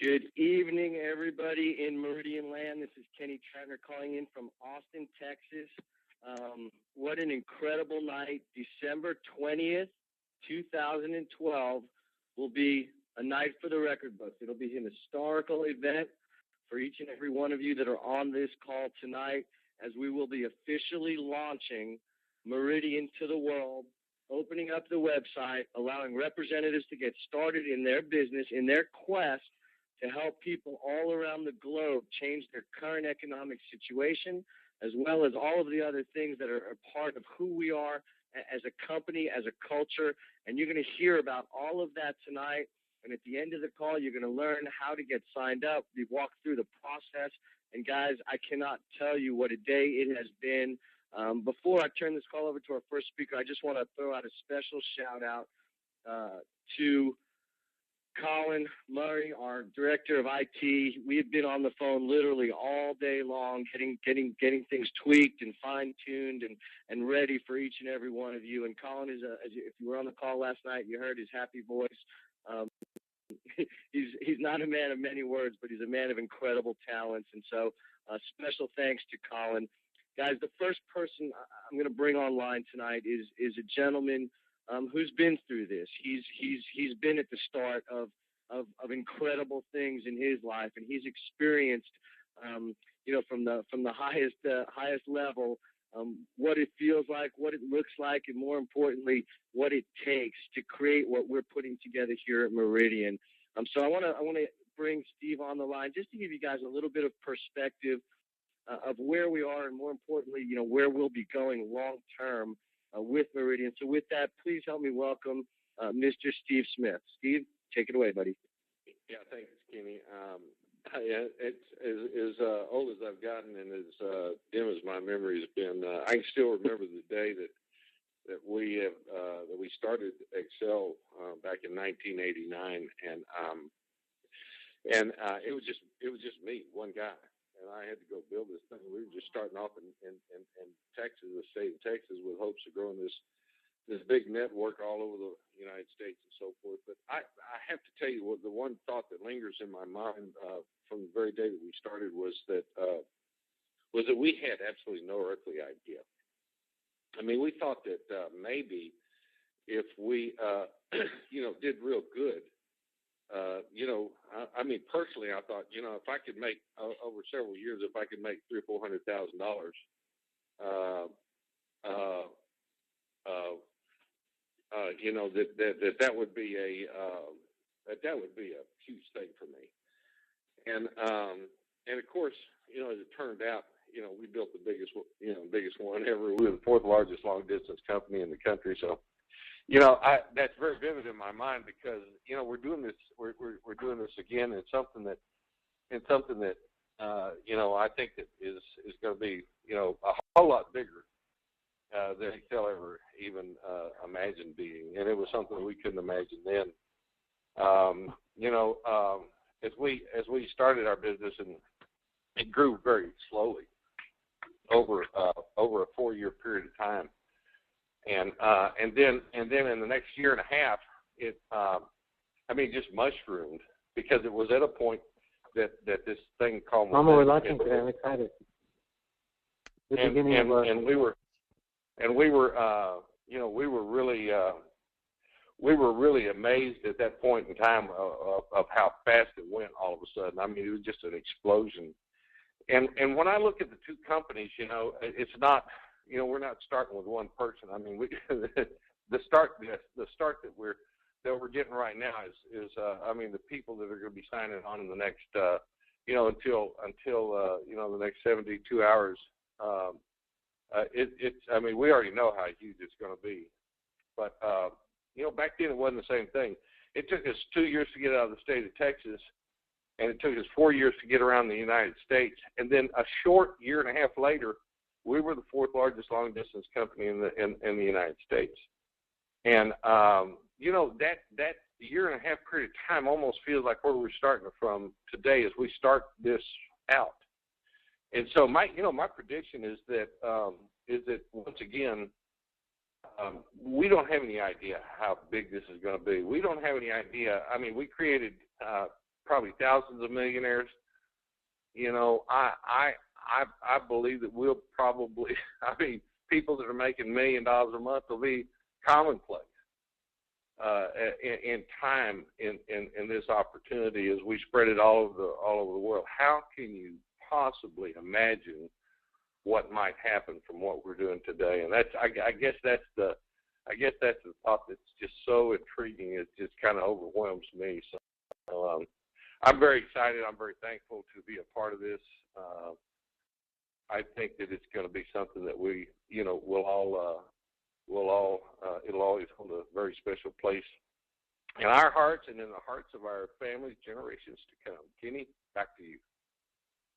Good evening, everybody in Meridian land. This is Kenny Trentner calling in from Austin, Texas. What an incredible night. December 20th, 2012 will be a night for the record books. It'll be an historical event for each and every one of you that are on this call tonight, as we will be officially launching Meridian to the world, opening up the website, allowing representatives to get started in their business, in their quest to help people all around the globe change their current economic situation, as well as all of the other things that are part of who we are as a company, as a culture. And you're going to hear about all of that tonight. And at the end of the call, you're going to learn how to get signed up. We've walked through the process. And guys, I cannot tell you what a day it has been. Before I turn this call over to our first speaker, I just want to throw out a special shout out to Colin Murray, our director of IT. We have been on the phone literally all day long, getting things tweaked and fine-tuned and ready for each and every one of you. And Colin is, if you were on the call last night, you heard his happy voice. He's not a man of many words, but he's a man of incredible talents. And so special thanks to Colin. Guys, the first person I'm going to bring online tonight is a gentleman who's been through this. He's been at the start of incredible things in his life, and he's experienced, from the highest level, what it feels like, what it looks like, and more importantly, what it takes to create what we're putting together here at Meridian. So I want to bring Steve on the line just to give you guys a little bit of perspective of where we are, and more importantly, where we'll be going long term with Meridian. So with that, please help me welcome Mr. Steve Smith. Steve, take it away, buddy. Yeah, thanks, Kenny. It's as old as I've gotten and as dim as my memory has been. I can still remember the day that we started Excel back in 1989, and it was just me, one guy. And I had to go build this thing. We were just starting off in Texas, the state of Texas, with hopes of growing this big network all over the United States and so forth. But I have to tell you, the one thought that lingers in my mind from the very day that we started was that we had absolutely no earthly idea. I mean, we thought that maybe if we did real good. I mean, personally, I thought, if I could make over several years, if I could make $300,000 or $400,000, that would be a huge thing for me. And of course, as it turned out, we built the biggest one ever. We were the fourth largest long distance company in the country. So, that's very vivid in my mind because, we're doing this again, and something that I think that is going to be, a whole lot bigger than Excel ever even imagined being. And it was something that we couldn't imagine then. As we started our business, and it grew very slowly over a 4-year period of time. And then in the next year and a half, it just mushroomed, because it was at a point that this thing called Mama, we're launching today. I'm excited. And we were really amazed at that point in time of how fast it went all of a sudden. I mean, it was just an explosion. And when I look at the two companies, it's not. We're not starting with one person. I mean, the start that we're getting right now is the people that are going to be signing on in the next until the next 72 hours. We already know how huge it's going to be, but back then it wasn't the same thing. It took us 2 years to get out of the state of Texas, and it took us 4 years to get around the United States, and then a short year and a half later, we were the fourth largest long distance company in the United States. And that year and a half period of time almost feels like where we're starting from today as we start this out. And so my prediction is that once again, we don't have any idea how big this is going to be. We don't have any idea. I mean, we created probably thousands of millionaires. You know, I believe that we'll probably, I mean, people that are making $1 million a month will be commonplace in time in this opportunity as we spread it all over the world. How can you possibly imagine what might happen from what we're doing today? And that's, I guess that's the thought that's just so intriguing. It just kind of overwhelms me. So I'm very excited. I'm very thankful to be a part of this. I think that it's going to be something that we, you know, it'll always hold a very special place in our hearts and in the hearts of our families, generations to come. Kenny, back to you.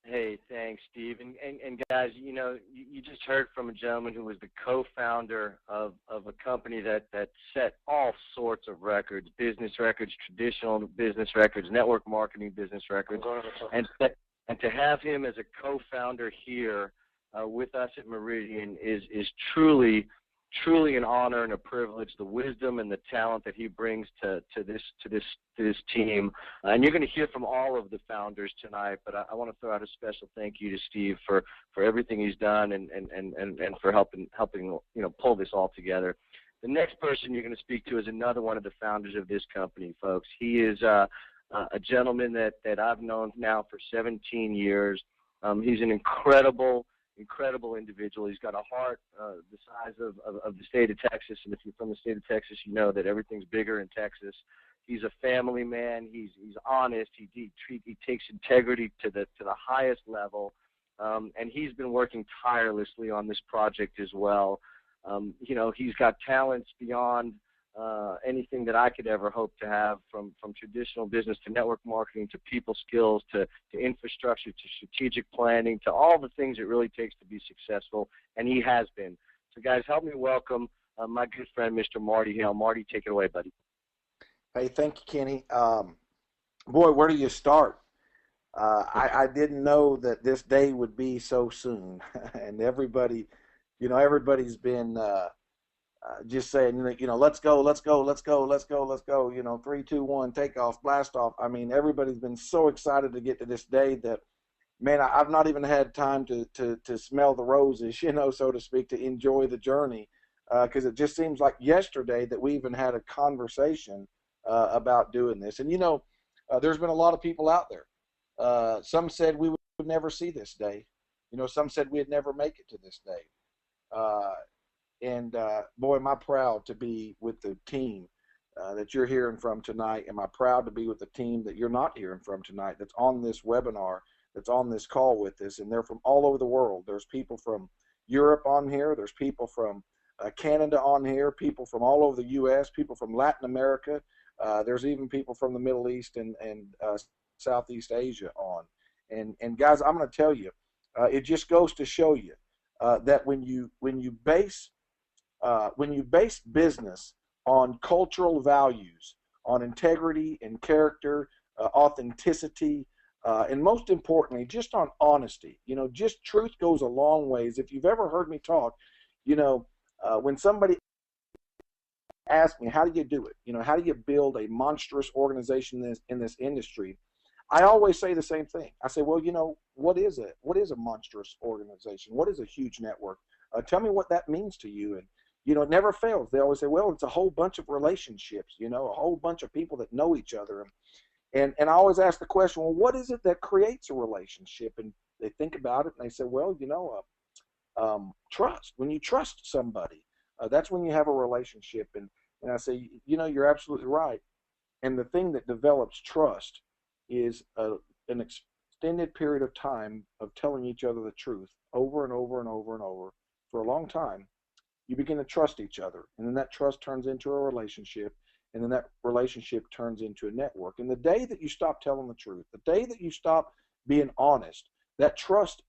Hey, thanks, Steve. And guys, you know, you just heard from a gentleman who was the co-founder of a company that set all sorts of records, business records, traditional business records, network marketing business records. And to have him as a co-founder here with us at Meridian is truly an honor and a privilege. The wisdom and the talent that he brings to this team, and you're going to hear from all of the founders tonight. But I want to throw out a special thank you to Steve for everything he's done and for helping pull this all together. The next person you're going to speak to is another one of the founders of this company, folks. He is a gentleman that I've known now for 17 years. He's an incredible individual. He's got a heart the size of the state of Texas, and if you're from the state of Texas, you know that everything's bigger in Texas. He's a family man. He's honest. He takes integrity to the highest level, and he's been working tirelessly on this project as well. You know, he's got talents beyond anything that I could ever hope to have, from traditional business to network marketing to people skills to infrastructure to strategic planning to all the things it really takes to be successful, and he has been. So guys, help me welcome my good friend, Mr. Marty Hale. Marty, take it away, buddy. Hey, thank you, Kenny. Boy, where do you start? I didn't know that this day would be so soon, and everybody's been just saying, let's go, 3, 2, 1, take off, blast off. I mean, everybody's been so excited to get to this day that, man, I've not even had time to smell the roses, so to speak, to enjoy the journey, because it just seems like yesterday that we even had a conversation about doing this. And, there's been a lot of people out there. Some said we would never see this day. Some said we'd never make it to this day. And boy, am I proud to be with the team that you're hearing from tonight. Am I proud to be with the team that you're not hearing from tonight, that's on this webinar, that's on this call with us. And they're from all over the world. There's people from Europe on here. There's people from Canada on here, people from all over the U.S., people from Latin America. There's even people from the Middle East and Southeast Asia on. And guys, I'm going to tell you, it just goes to show you that when you base business on cultural values, on integrity and character, authenticity, and most importantly, just on honesty, just truth goes a long ways. If you've ever heard me talk, when somebody asks me, how do you do it? How do you build a monstrous organization in this industry? I always say the same thing. I say, well, what is it? What is a monstrous organization? What is a huge network? Tell me what that means to you. And, it never fails. They always say, well, it's a whole bunch of relationships, a whole bunch of people that know each other. And I always ask the question, well, what is it that creates a relationship? And they think about it and they say, well, trust. When you trust somebody, that's when you have a relationship. And I say, you're absolutely right. And the thing that develops trust is an extended period of time of telling each other the truth over and over and over and over for a long time. You begin to trust each other, and then that trust turns into a relationship, and then that relationship turns into a network. And the day that you stop telling the truth, the day that you stop being honest, that trust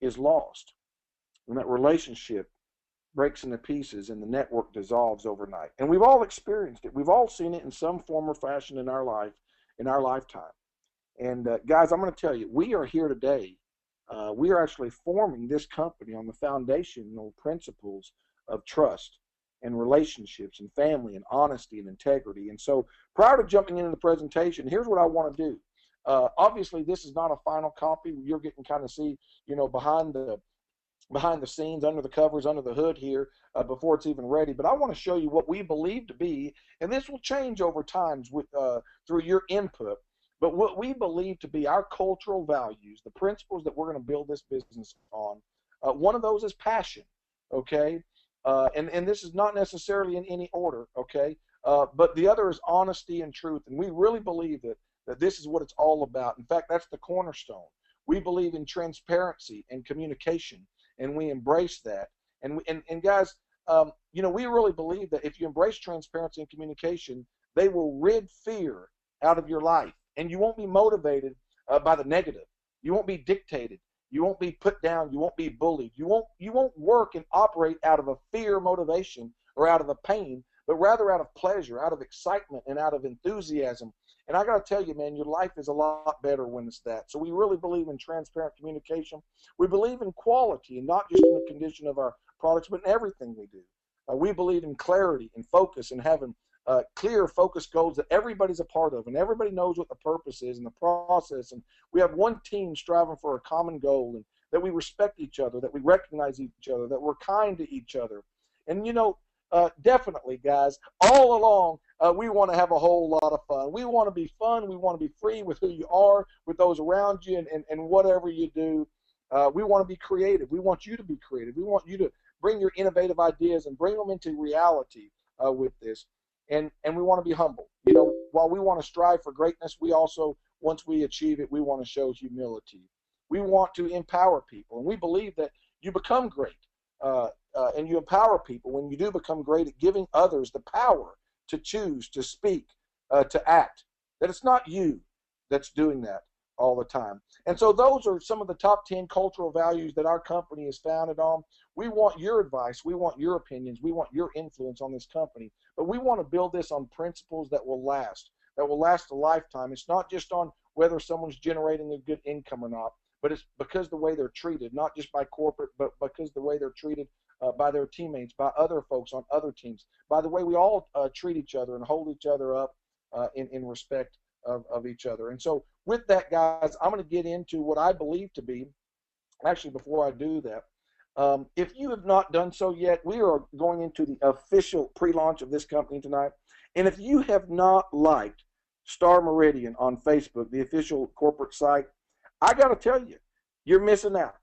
is lost, and that relationship breaks into pieces, and the network dissolves overnight. And we've all experienced it. We've all seen it in some form or fashion in our life, in our lifetime. And guys, I'm going to tell you, we are here today. We are actually forming this company on the foundational principles of trust and relationships and family and honesty and integrity. And so prior to jumping into the presentation, here's what I want to do. Obviously, this is not a final copy. You're getting kind of see, behind the scenes, under the covers, under the hood here before it's even ready. But I want to show you what we believe to be, and this will change over time through your input, but what we believe to be our cultural values, the principles that we're going to build this business on. One of those is passion, okay? And this is not necessarily in any order, okay? But the other is honesty and truth, and we really believe that this is what it's all about. In fact, that's the cornerstone. We believe in transparency and communication, and we embrace that. And guys, we really believe that if you embrace transparency and communication, they will rid fear out of your life, and you won't be motivated by the negative. You won't be dictated. You won't be put down. You won't be bullied. You won't work and operate out of a fear motivation or out of a pain, but rather out of pleasure, out of excitement, and out of enthusiasm. And I got to tell you, man, your life is a lot better when it's that. So we really believe in transparent communication. We believe in quality, and not just in the condition of our products, but in everything we do. We believe in clarity and focus and having clear, focused goals that everybody's a part of, and everybody knows what the purpose is and the process. And we have one team striving for a common goal, and that we respect each other, that we recognize each other, that we're kind to each other. And, definitely, guys, all along, we want to have a whole lot of fun. We want to be fun. We want to be free with who you are, with those around you, and whatever you do. We want to be creative. We want you to be creative. We want you to bring your innovative ideas and bring them into reality with this. And we want to be humble. While we want to strive for greatness, we also, once we achieve it, we want to show humility. We want to empower people, and we believe that you become great. And you empower people when you do become great at giving others the power to choose, to speak, to act. That it's not you that's doing that all the time. And so those are some of the top 10 cultural values that our company is founded on. We want your advice. We want your opinions. We want your influence on this company. But we want to build this on principles that will last a lifetime. It's not just on whether someone's generating a good income or not, but it's because the way they're treated, not just by corporate, but because the way they're treated by their teammates, by other folks on other teams, by the way we all treat each other and hold each other up in respect of each other. And so with that, guys, I'm going to get into what I believe to be, actually before I do that, if you have not done so yet, we are going into the official pre-launch of this company tonight. And if you have not liked Stahr Meridian on Facebook, the official corporate site, I got to tell you, you're missing out.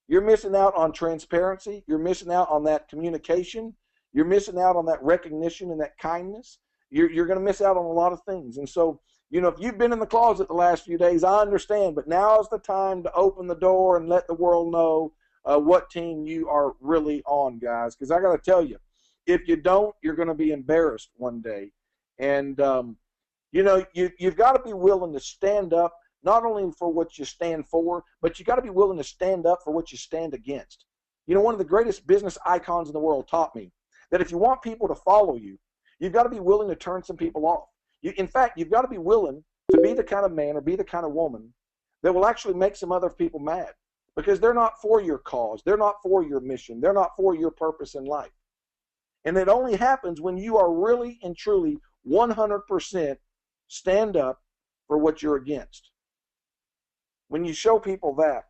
You're missing out on transparency. You're missing out on that communication. You're missing out on that recognition and that kindness. You're going to miss out on a lot of things. And so, if you've been in the closet the last few days, I understand. But now is the time to open the door and let the world know what team you are really on, guys. Because I got to tell you, if you don't, you're going to be embarrassed one day. And, you've got to be willing to stand up, not only for what you stand for, but you got to be willing to stand up for what you stand against. One of the greatest business icons in the world taught me that if you want people to follow you, you've got to be willing to turn some people off. In fact, you've got to be willing to be the kind of man or be the kind of woman that will actually make some other people mad because they're not for your cause. They're not for your mission. They're not for your purpose in life. And it only happens when you are really and truly 100% stand up for what you're against. When you show people that,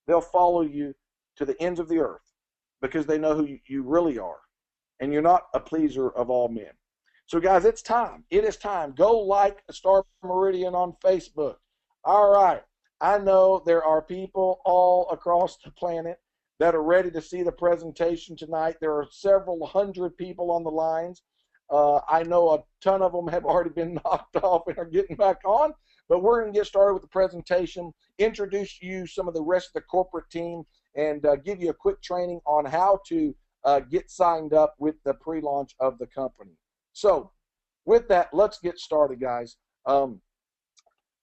they'll follow you to the ends of the earth because they know who you really are. And you're not a pleaser of all men. So, guys, it's time. It is time. Go like Stahr Meridian on Facebook. All right. I know there are people all across the planet that are ready to see the presentation tonight. There are several hundred people on the lines. I know a ton of them have already been knocked off and are getting back on. But we're going to get started with the presentation, introduce you some of the rest of the corporate team, and give you a quick training on how to get signed up with the pre-launch of the company. So with that, let's get started, guys.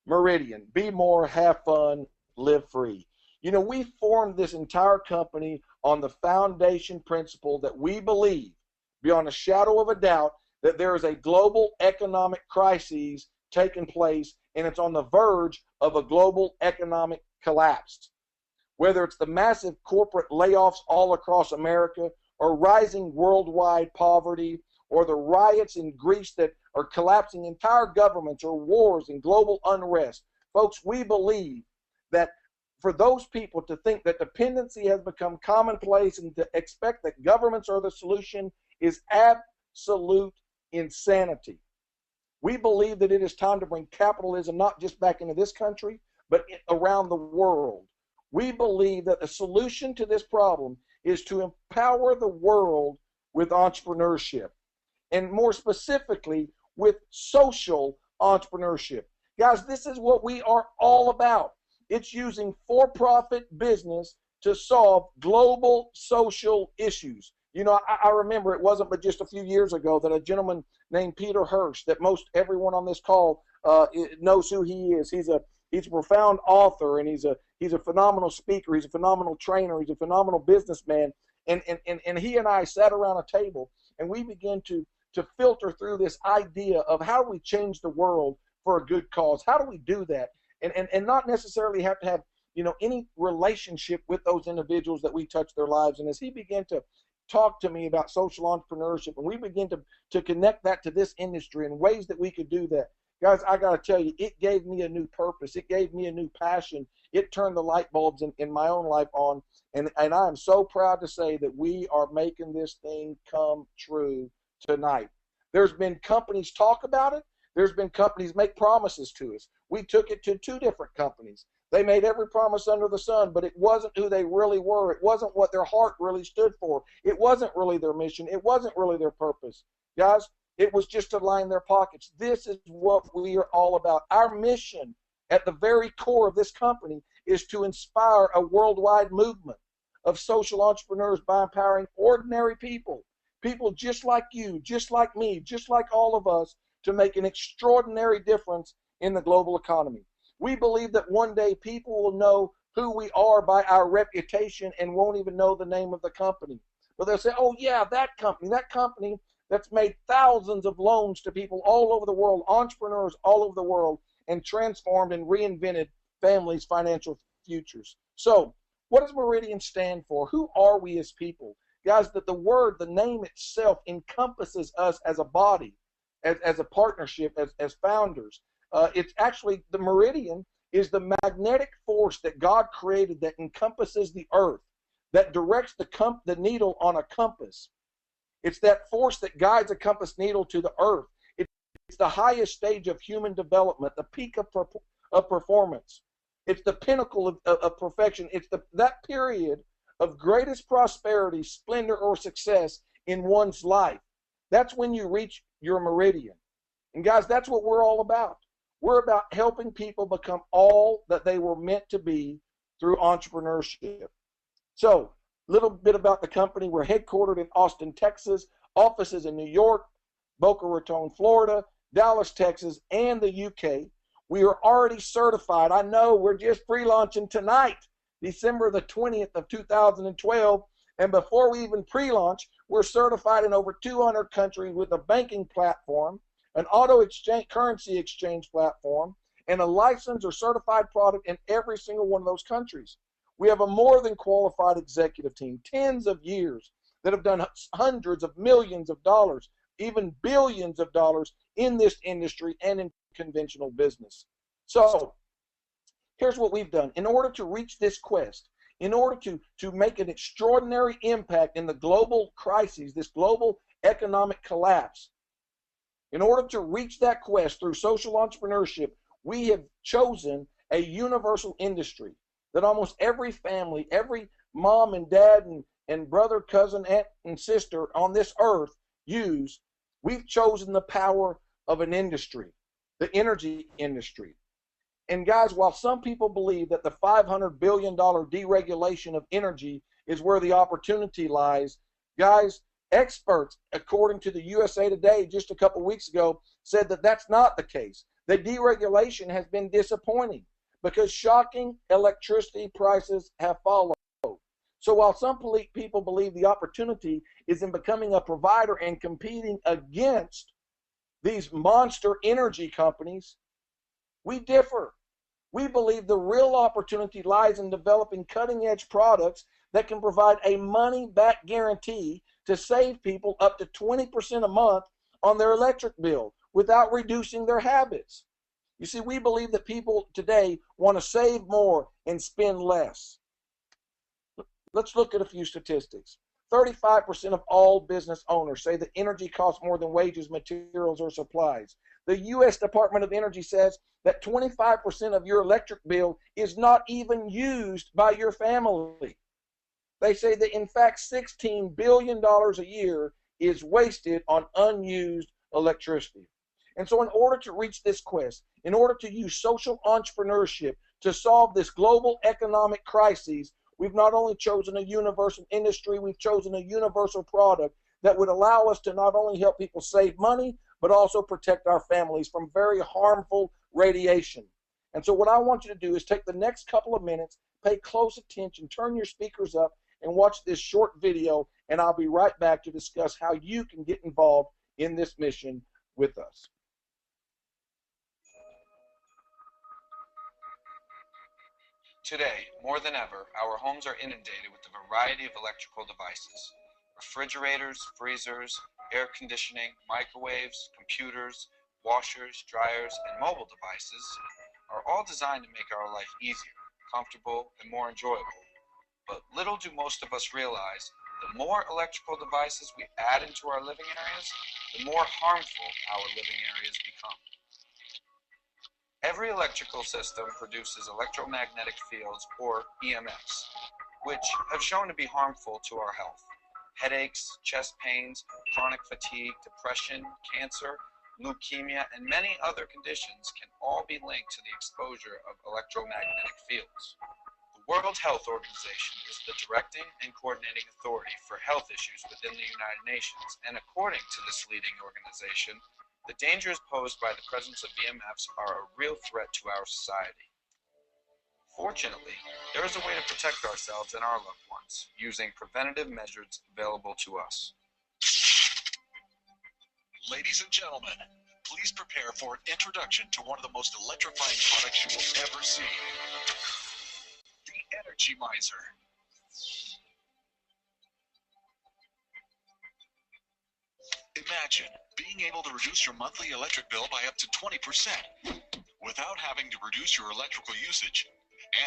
Meridian, be more, have fun, live free. We formed this entire company on the foundation principle that we believe, beyond a shadow of a doubt, that there is a global economic crisis taking place, and it's on the verge of a global economic collapse. Whether it's the massive corporate layoffs all across America, or rising worldwide poverty, or the riots in Greece that are collapsing entire governments, or wars and global unrest, Folks, we believe that for those people to think that dependency has become commonplace and to expect that governments are the solution is absolute insanity. We believe that it is time to bring capitalism not just back into this country, but around the world. We believe that the solution to this problem is to empower the world with entrepreneurship, and more specifically with social entrepreneurship. Guys, this is what we are all about. It's using for-profit business to solve global social issues. You know, I remember it wasn't but just a few years ago that a gentleman named Peter Hirsch, that most everyone on this call knows who he is. He's a profound author, and he's a phenomenal speaker. He's a phenomenal trainer. He's a phenomenal businessman. And he and I sat around a table, and we began to filter through this idea of how do we change the world for a good cause? How do we do that? And not necessarily have to have, you know, any relationship with those individuals that we touch their lives. And as he began to talk to me about social entrepreneurship, and we began to connect that to this industry and ways that we could do that, guys, I got to tell you, it gave me a new purpose. It gave me a new passion. It turned the light bulbs in my own life on. And I am so proud to say that we are making this thing come true tonight. There's been companies talk about it. There's been companies make promises to us. We took it to 2 different companies. They made every promise under the sun, but it wasn't who they really were. It wasn't what their heart really stood for. It wasn't really their mission. It wasn't really their purpose. Guys, it was just to line their pockets. This is what we are all about. Our mission at the very core of this company is to inspire a worldwide movement of social entrepreneurs by empowering ordinary people, people just like you, just like me, just like all of us, to make an extraordinary difference in the global economy. We believe that one day people will know who we are by our reputation and won't even know the name of the company. But they'll say, oh yeah, that company that's made thousands of loans to people all over the world, entrepreneurs all over the world, and transformed and reinvented families' financial futures. So what does Meridian stand for? Who are we as people? Guys, that the word, the name itself encompasses us as a body, as a partnership, as founders. It's actually, the Meridian is the magnetic force that God created that encompasses the earth, that directs the needle on a compass. It's that force that guides a compass needle to the earth. It's the highest stage of human development, the peak of performance. It's the pinnacle of perfection. It's that period of greatest prosperity, splendor, or success in one's life. That's when you reach your meridian. And guys, that's what we're all about. We're about helping people become all that they were meant to be through entrepreneurship. So, a little bit about the company. We're headquartered in Austin, Texas, offices in New York, Boca Raton, Florida, Dallas, Texas, and the UK. We are already certified. I know we're just pre-launching tonight, December the 20th of 2012. And before we even pre-launch, we're certified in over 200 countries with a banking platform, an auto exchange, currency exchange platform, and a licensed or certified product in every single one of those countries. We have a more than qualified executive team, tens of years, that have done hundreds of millions of dollars, even billions of dollars in this industry and in conventional business. So here's what we've done. In order to reach this quest, in order to make an extraordinary impact in the global crises, this global economic collapse, in order to reach that quest through social entrepreneurship, we have chosen a universal industry that almost every family, every mom and dad and brother, cousin, aunt, and sister on this earth use. We've chosen the power of an industry, the energy industry. And guys, while some people believe that the $500 billion deregulation of energy is where the opportunity lies, guys, experts, according to the USA Today just a couple weeks ago, said that that's not the case. The deregulation has been disappointing because shocking electricity prices have followed. So while some people believe the opportunity is in becoming a provider and competing against these monster energy companies, we differ. We believe the real opportunity lies in developing cutting-edge products that can provide a money-back guarantee to save people up to 20% a month on their electric bill without reducing their habits. You see, we believe that people today want to save more and spend less. Let's look at a few statistics. 35% of all business owners say that energy costs more than wages, materials, or supplies. The U.S. Department of Energy says that 25% of your electric bill is not even used by your family. They say that, in fact, $16 billion a year is wasted on unused electricity. And so in order to reach this quest, in order to use social entrepreneurship to solve this global economic crisis, we've not only chosen a universal industry, we've chosen a universal product that would allow us to not only help people save money, but also protect our families from very harmful radiation. And so what I want you to do is take the next couple of minutes, pay close attention, turn your speakers up, and watch this short video, and I'll be right back to discuss how you can get involved in this mission with us. Today, more than ever, our homes are inundated with a variety of electrical devices. Refrigerators, freezers, air conditioning, microwaves, computers, washers, dryers, and mobile devices are all designed to make our life easier, comfortable, and more enjoyable. But little do most of us realize, the more electrical devices we add into our living areas, the more harmful our living areas become. Every electrical system produces electromagnetic fields, or EMFs, which have shown to be harmful to our health. Headaches, chest pains, chronic fatigue, depression, cancer, leukemia, and many other conditions can all be linked to the exposure of electromagnetic fields. The World Health Organization is the directing and coordinating authority for health issues within the United Nations, and according to this leading organization, the dangers posed by the presence of EMFs are a real threat to our society. Fortunately, there is a way to protect ourselves and our loved ones using preventative measures available to us. Ladies and gentlemen, please prepare for an introduction to one of the most electrifying products you will ever see. The Energy Miser. Imagine being able to reduce your monthly electric bill by up to 20% without having to reduce your electrical usage,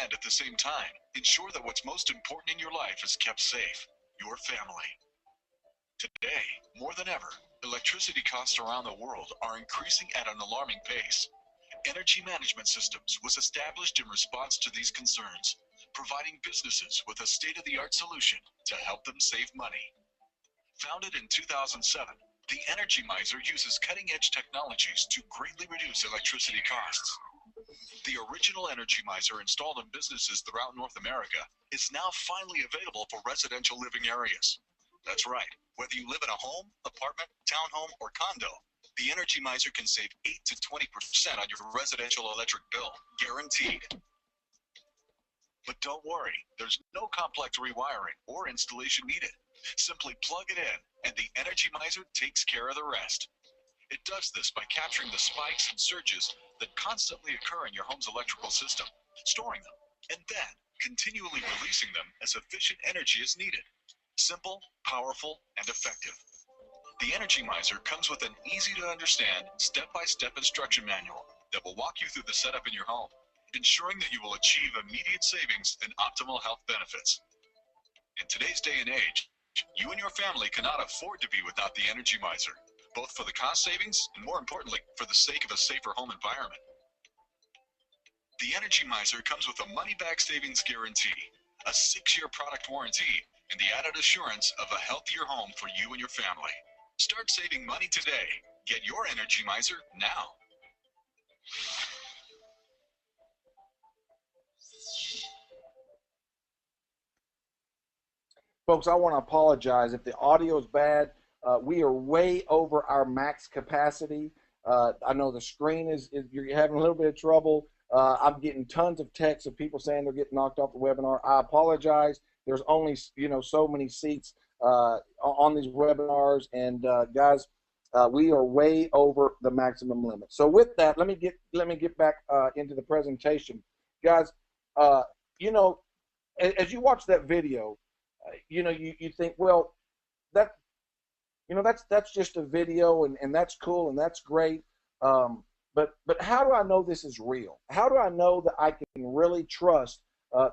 and at the same time, ensure that what's most important in your life is kept safe, your family. Today, more than ever, electricity costs around the world are increasing at an alarming pace. Energy Management Systems was established in response to these concerns, providing businesses with a state-of-the-art solution to help them save money. Founded in 2007, the Energy Miser uses cutting-edge technologies to greatly reduce electricity costs. The original Energy Miser installed in businesses throughout North America is now finally available for residential living areas. That's right, whether you live in a home, apartment, townhome, or condo, the Energy Miser can save 8 to 20% on your residential electric bill, guaranteed. But don't worry, there's no complex rewiring or installation needed. Simply plug it in, and the Energy Miser takes care of the rest. It does this by capturing the spikes and surges that constantly occur in your home's electrical system, storing them, and then continually releasing them as efficient energy as needed. Simple, powerful, and effective. The Energy Miser comes with an easy-to-understand, step-by-step instruction manual that will walk you through the setup in your home, ensuring that you will achieve immediate savings and optimal health benefits. In today's day and age, you and your family cannot afford to be without the Energy Miser, both for the cost savings and, more importantly, for the sake of a safer home environment. The Energy Miser comes with a money-back savings guarantee, a 6-year product warranty, and the added assurance of a healthier home for you and your family. Start saving money today. Get your Energy Miser now. Folks, I want to apologize if the audio is bad. We are way over our max capacity. I know the screen you're having a little bit of trouble. I'm getting tons of texts of people saying they're getting knocked off the webinar. I apologize. There's only so many seats on these webinars, and guys, we are way over the maximum limit. So with that, let me get back into the presentation, guys. As you watch that video, you think, well, that's just a video, and that's cool and that's great. But But how do I know this is real? How do I know that I can really trust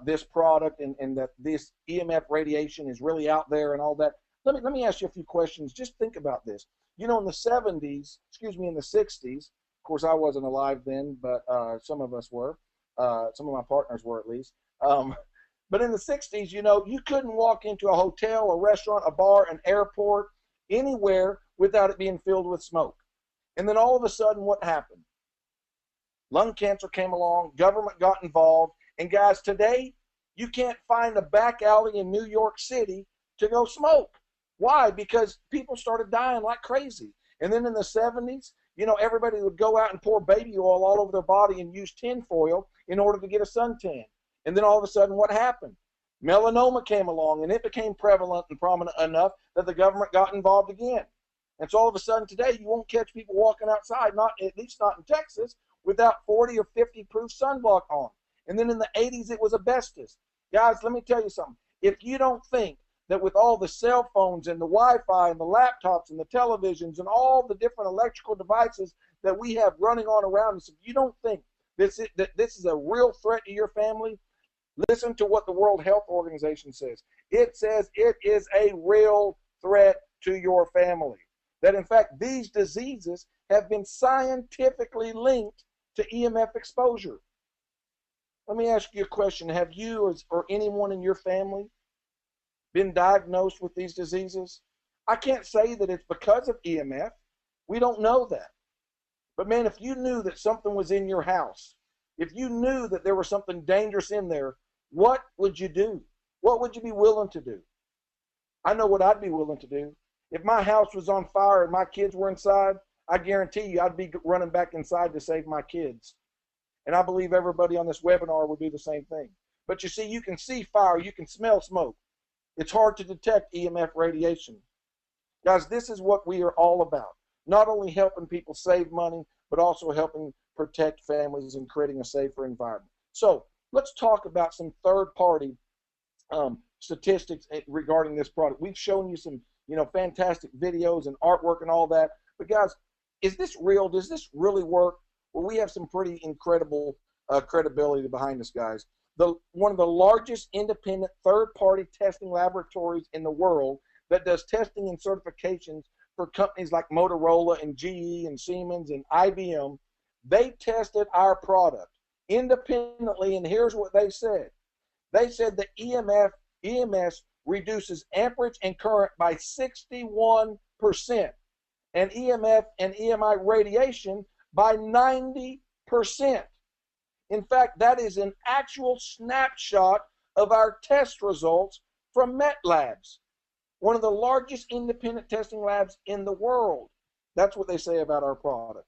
this product and that this EMF radiation is really out there and all that? Let me ask you a few questions. Just think about this. You know, in the 70s, excuse me, in the 60s, of course I wasn't alive then, but some of us were. Some of my partners were at least. But in the 60s, you know, you couldn't walk into a hotel, a restaurant, a bar, an airport, anywhere without it being filled with smoke. And then all of a sudden, what happened? Lung cancer came along, government got involved, and guys, today, you can't find a back alley in New York City to go smoke. Why? Because people started dying like crazy. And then in the 70s, you know, everybody would go out and pour baby oil all over their body and use tinfoil in order to get a suntan. And then all of a sudden, what happened? Melanoma came along, and it became prevalent and prominent enough that the government got involved again. And so all of a sudden today, you won't catch people walking outside, not at least not in Texas, without 40 or 50 proof sunblock on. And then in the 80s, it was asbestos. Guys, let me tell you something. If you don't think that with all the cell phones and the Wi-Fi and the laptops and the televisions and all the different electrical devices that we have running on around us, if you don't think that this is a real threat to your family, listen to what the World Health Organization says. It says it is a real threat to your family. That in fact, these diseases have been scientifically linked to EMF exposure. Let me ask you a question. Have you or anyone in your family been diagnosed with these diseases? I can't say that it's because of EMF. We don't know that. But man, if you knew that something was in your house, if you knew that there was something dangerous in there, what would you do? What would you be willing to do? I know what I'd be willing to do. If my house was on fire and my kids were inside, I guarantee you I'd be running back inside to save my kids. And I believe everybody on this webinar would do the same thing. But you see, you can see fire, you can smell smoke. It's hard to detect EMF radiation. Guys, this is what we are all about. Not only helping people save money, but also helping protect families and creating a safer environment. So let's talk about some third-party statistics regarding this product. We've shown you some, fantastic videos and artwork and all that. But guys, is this real? Does this really work? Well, we have some pretty incredible credibility behind us, guys. One of the largest independent third-party testing laboratories in the world that does testing and certifications for companies like Motorola and GE and Siemens and IBM, they tested our product independently, and here's what they said. They said that EMS reduces amperage and current by 61%, and EMF and EMI radiation by 90%. In fact, that is an actual snapshot of our test results from MetLabs, one of the largest independent testing labs in the world. That's what they say about our product.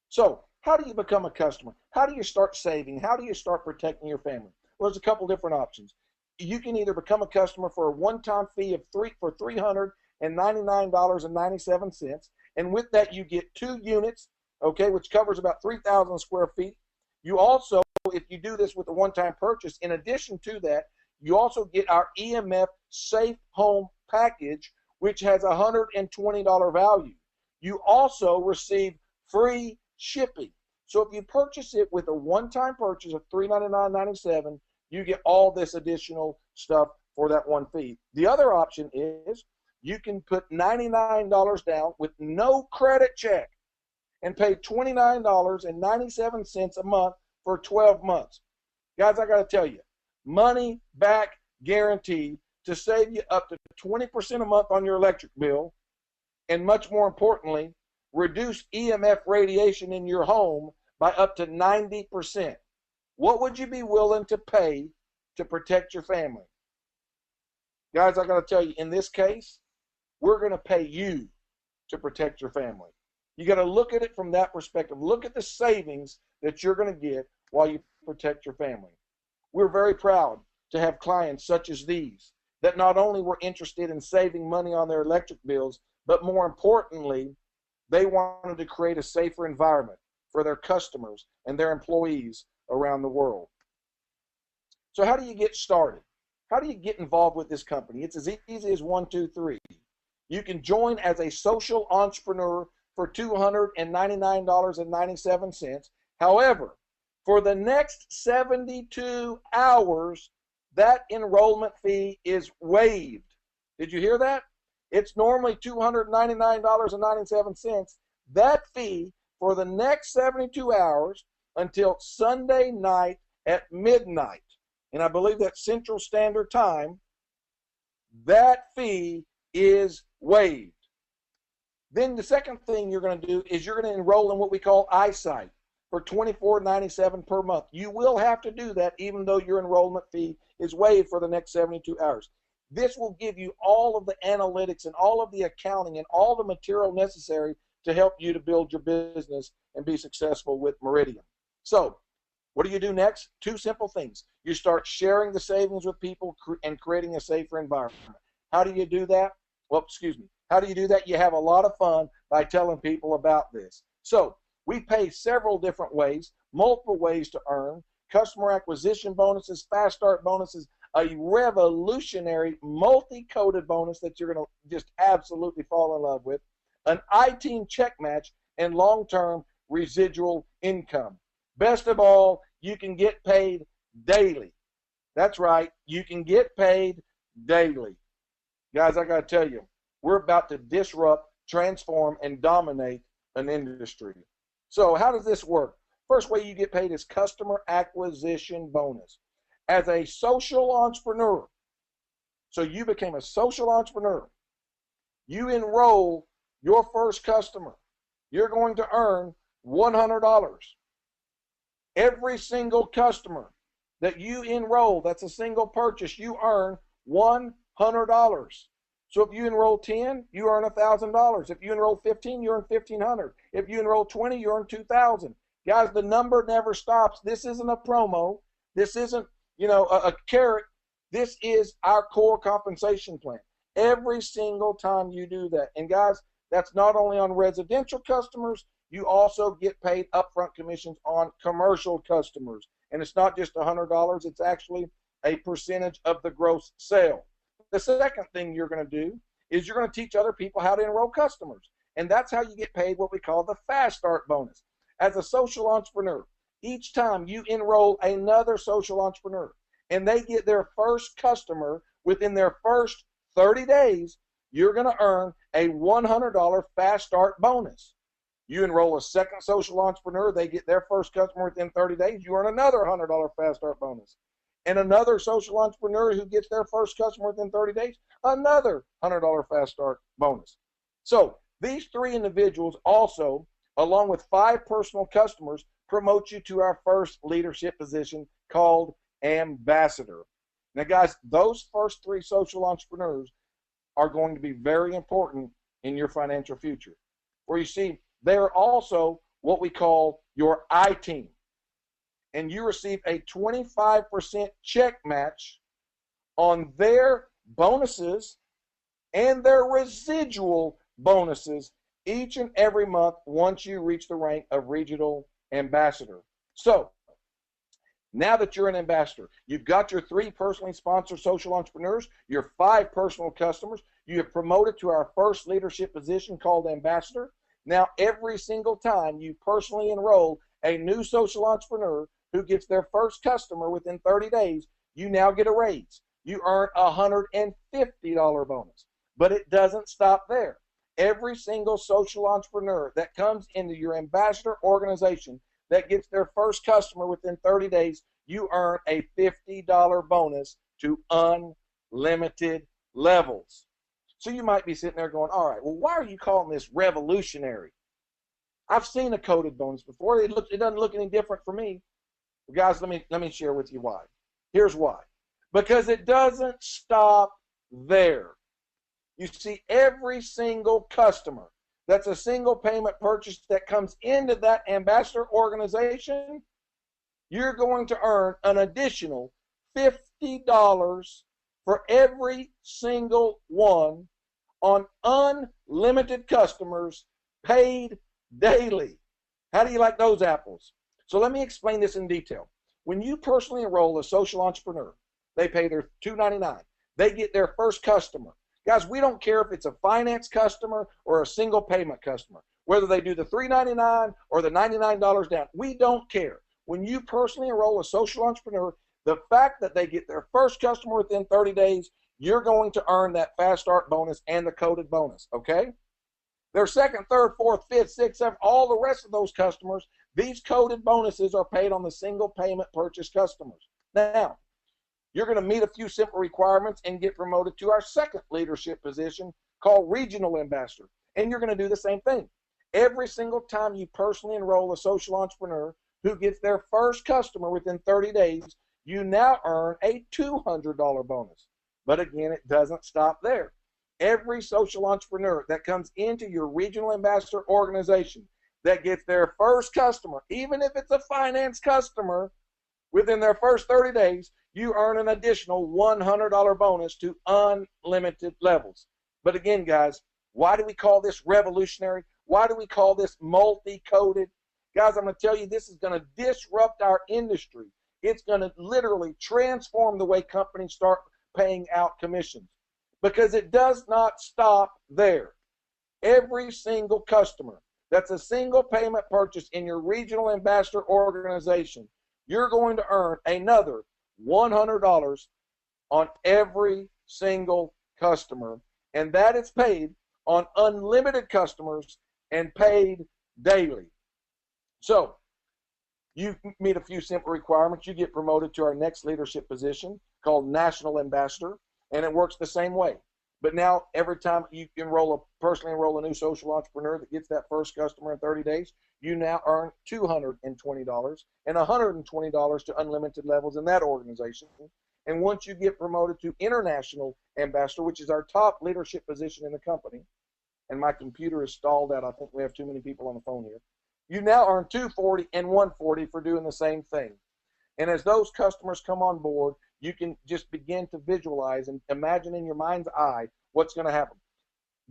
So, how do you become a customer? How do you start saving? How do you start protecting your family? Well, there's a couple different options. You can either become a customer for a one-time fee of $399.97, and with that you get 2 units, okay, which covers about 3,000 square feet. You also, if you do this with a one-time purchase, in addition to that, you also get our EMF Safe Home Package, which has a $120 value. You also receive free shipping. So if you purchase it with a one-time purchase of $399.97, you get all this additional stuff for that one fee. The other option is you can put $99 down with no credit check and pay $29.97 a month for 12 months. Guys, I got to tell you, money back guaranteed to save you up to 20% a month on your electric bill, and much more importantly, reduce EMF radiation in your home by up to 90%. What would you be willing to pay to protect your family? Guys, I got to tell you, in this case, we're going to pay you to protect your family. You got to look at it from that perspective. Look at the savings that you're going to get while you protect your family. We're very proud to have clients such as these that not only were interested in saving money on their electric bills, but more importantly, they wanted to create a safer environment for their customers and their employees around the world. So how do you get started? How do you get involved with this company? It's as easy as 1, 2, 3. You can join as a social entrepreneur for $299.97. However, for the next 72 hours, that enrollment fee is waived. Did you hear that? It's normally $299.97. That fee for the next 72 hours until Sunday night at midnight, and I believe that's Central Standard Time, that fee is waived. Then the second thing you're going to do is you're going to enroll in what we call eyesight for $24.97 per month. You will have to do that even though your enrollment fee is waived for the next 72 hours. This will give you all of the analytics and all of the accounting and all the material necessary to help you to build your business and be successful with Meridian. So, what do you do next? Two simple things. You start sharing the savings with people and creating a safer environment. How do you do that? Well, excuse me. How do you do that? You have a lot of fun by telling people about this. So, we pay several different ways, multiple ways to earn, customer acquisition bonuses, fast start bonuses, a revolutionary multi-coded bonus that you're going to just absolutely fall in love with, an I-Team check match, and long-term residual income. Best of all, you can get paid daily. That's right, you can get paid daily. Guys, I got to tell you, we're about to disrupt, transform, and dominate an industry. So how does this work? First way you get paid is customer acquisition bonus. As a social entrepreneur, so you became a social entrepreneur, you enroll your first customer, you're going to earn $100. Every single customer that you enroll, that's a single purchase, you earn $100. So if you enroll 10, you earn $1,000. If you enroll 15, you earn $1,500. If you enroll 20, you earn $2,000. Guys, the number never stops. This isn't a promo. This isn't, a carrot. This is our core compensation plan. Every single time you do that. And guys, that's not only on residential customers, you also get paid upfront commissions on commercial customers. And it's not just $100, it's actually a percentage of the gross sale. The second thing you're going to do is you're going to teach other people how to enroll customers. And that's how you get paid what we call the fast start bonus. As a social entrepreneur, each time you enroll another social entrepreneur and they get their first customer within their first 30 days, you're going to earn a $100 fast start bonus. You enroll a second social entrepreneur, they get their first customer within 30 days, you earn another $100 fast start bonus. And another social entrepreneur who gets their first customer within 30 days, another $100 fast start bonus. So these three individuals also, along with 5 personal customers, promote you to our first leadership position called ambassador. Now, guys, those first 3 social entrepreneurs are going to be very important in your financial future. Where you see, they're also what we call your I-Team. And you receive a 25% check match on their bonuses and their residual bonuses each and every month once you reach the rank of regional ambassador. So, now that you're an ambassador, you've got your 3 personally sponsored social entrepreneurs, your 5 personal customers, you have promoted to our first leadership position called ambassador. Now, every single time you personally enroll a new social entrepreneur who gets their first customer within 30 days, you now get a raise. You earn a $150 bonus. But it doesn't stop there. Every single social entrepreneur that comes into your ambassador organization that gets their first customer within 30 days, you earn a $50 bonus to unlimited levels. So you might be sitting there going, all right, well, why are you calling this revolutionary? I've seen a coded bonus before. It doesn't look any different for me. Well, guys, let me share with you why. Here's why. Because it doesn't stop there. You see, every single customer that's a single payment purchase that comes into that ambassador organization, you're going to earn an additional $50 for every single one on unlimited customers paid daily. How do you like those apples? So let me explain this in detail. When you personally enroll a social entrepreneur, they pay their $299. They get their first customer. Guys, we don't care if it's a finance customer or a single payment customer. whether they do the $3.99 or the $99 down. We don't care. When you personally enroll a social entrepreneur, the fact that they get their first customer within 30 days, you're going to earn that fast start bonus and the coded bonus, okay? Their second, third, fourth, fifth, sixth, seventh, all the rest of those customers, these coded bonuses are paid on the single payment purchase customers. Now, you're going to meet a few simple requirements and get promoted to our second leadership position called Regional Ambassador. And you're going to do the same thing. Every single time you personally enroll a social entrepreneur who gets their first customer within 30 days, you now earn a $200 bonus. But again, it doesn't stop there. Every social entrepreneur that comes into your Regional Ambassador organization that gets their first customer, even if it's a finance customer, within their first 30 days, you earn an additional $100 bonus to unlimited levels. But again, guys, why do we call this revolutionary? Why do we call this multi-coded? Guys, I'm going to tell you, this is going to disrupt our industry. It's going to literally transform the way companies start paying out commissions, because it does not stop there. Every single customer that's a single payment purchase in your Regional Ambassador organization, you're going to earn another $100 on every single customer, and that is paid on unlimited customers and paid daily. So you meet a few simple requirements. You get promoted to our next leadership position called National Ambassador, and it works the same way. But now every time you personally enroll a new social entrepreneur that gets that first customer in 30 days, you now earn $220 and $120 to unlimited levels in that organization. And once you get promoted to International Ambassador, which is our top leadership position in the company, and my computer is stalled out, I think we have too many people on the phone here, you now earn $240 and $140 for doing the same thing. And as those customers come on board, you can just begin to visualize and imagine in your mind's eye what's going to happen.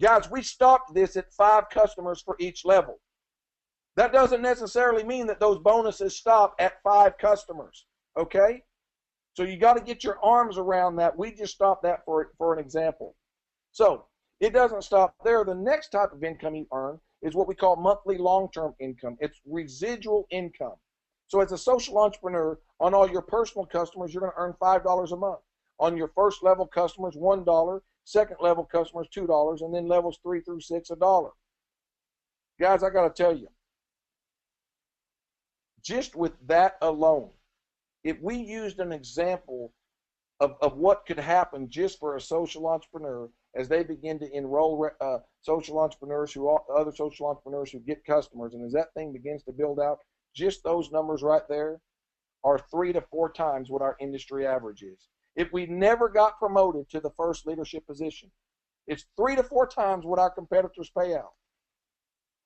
Guys, we stopped this at 5 customers for each level. That doesn't necessarily mean that those bonuses stop at 5 customers, okay? So you got to get your arms around that. We just stopped that for an example. So it doesn't stop there. The next type of income you earn is what we call monthly long-term income. It's residual income. So as a social entrepreneur, on all your personal customers, you're going to earn $5 a month. On your first level customers, $1. Second level customers, $2. And then levels 3 through 6, $1. Guys, I got to tell you, just with that alone, if we used an example of what could happen just for a social entrepreneur as they begin to enroll social entrepreneurs other social entrepreneurs who get customers, and as that thing begins to build out, just those numbers right there are 3 to 4 times what our industry average is. If we never got promoted to the first leadership position, it's 3 to 4 times what our competitors pay out.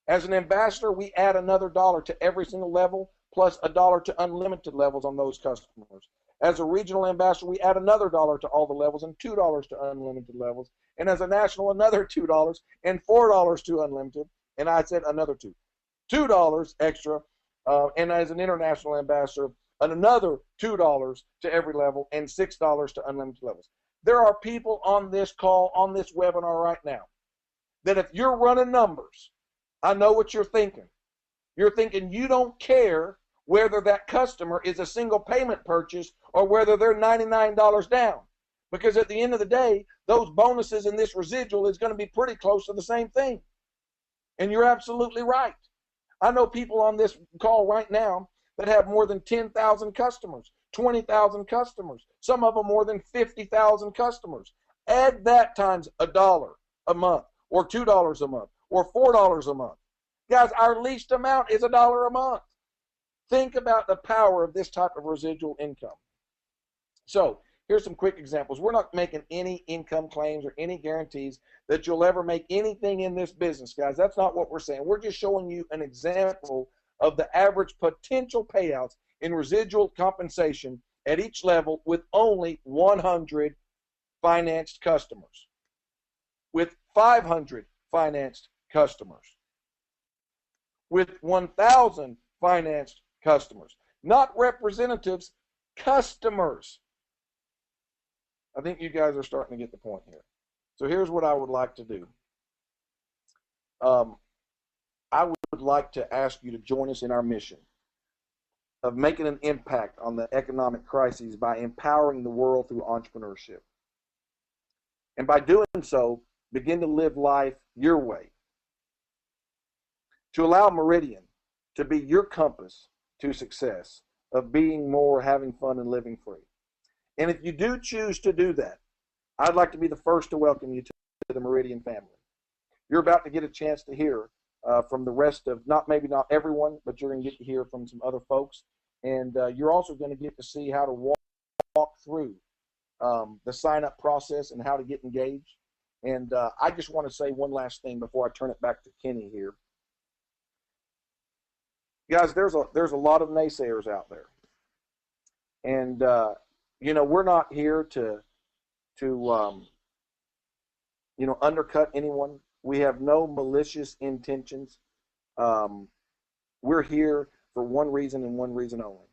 As an ambassador, we add another $1 to every single level, plus $1 to unlimited levels on those customers. As a regional ambassador, we add another $1 to all the levels and $2 to unlimited levels. And as a national, another $2 and $4 to unlimited. And I said another $2 extra. And as an international ambassador, another $2 to every level and $6 to unlimited levels. There are people on this call, on this webinar right now, that if you're running numbers, I know what you're thinking. You're thinking you don't care whether that customer is a single payment purchase or whether they're $99 down. Because at the end of the day, those bonuses in this residual is going to be pretty close to the same thing. And you're absolutely right. I know people on this call right now that have more than 10,000 customers, 20,000 customers, some of them more than 50,000 customers. Add that times $1 a month or $2 a month or $4 a month. Guys, our least amount is $1 a month. Think about the power of this type of residual income. So here's some quick examples. We're not making any income claims or any guarantees that you'll ever make anything in this business, guys. That's not what we're saying. We're just showing you an example of the average potential payouts in residual compensation at each level with only 100 financed customers, with 500 financed customers, with 1,000 financed customers. Not representatives, customers. I think you guys are starting to get the point here. So here's what I would like to do. I would like to ask you to join us in our mission of making an impact on the economic crises by empowering the world through entrepreneurship. And by doing so, begin to live life your way. To allow Meridian to be your compass to success of being more, having fun, and living free. And if you do choose to do that, I'd like to be the first to welcome you to the Meridian family. You're about to get a chance to hear from the rest of, maybe not everyone, but you're going to get to hear from some other folks. And you're also going to get to see how to walk through the sign-up process and how to get engaged. And I just want to say one last thing before I turn it back to Kenny here. Guys, there's a lot of naysayers out there. And, we're not here to undercut anyone. We have no malicious intentions. We're here for one reason and one reason only.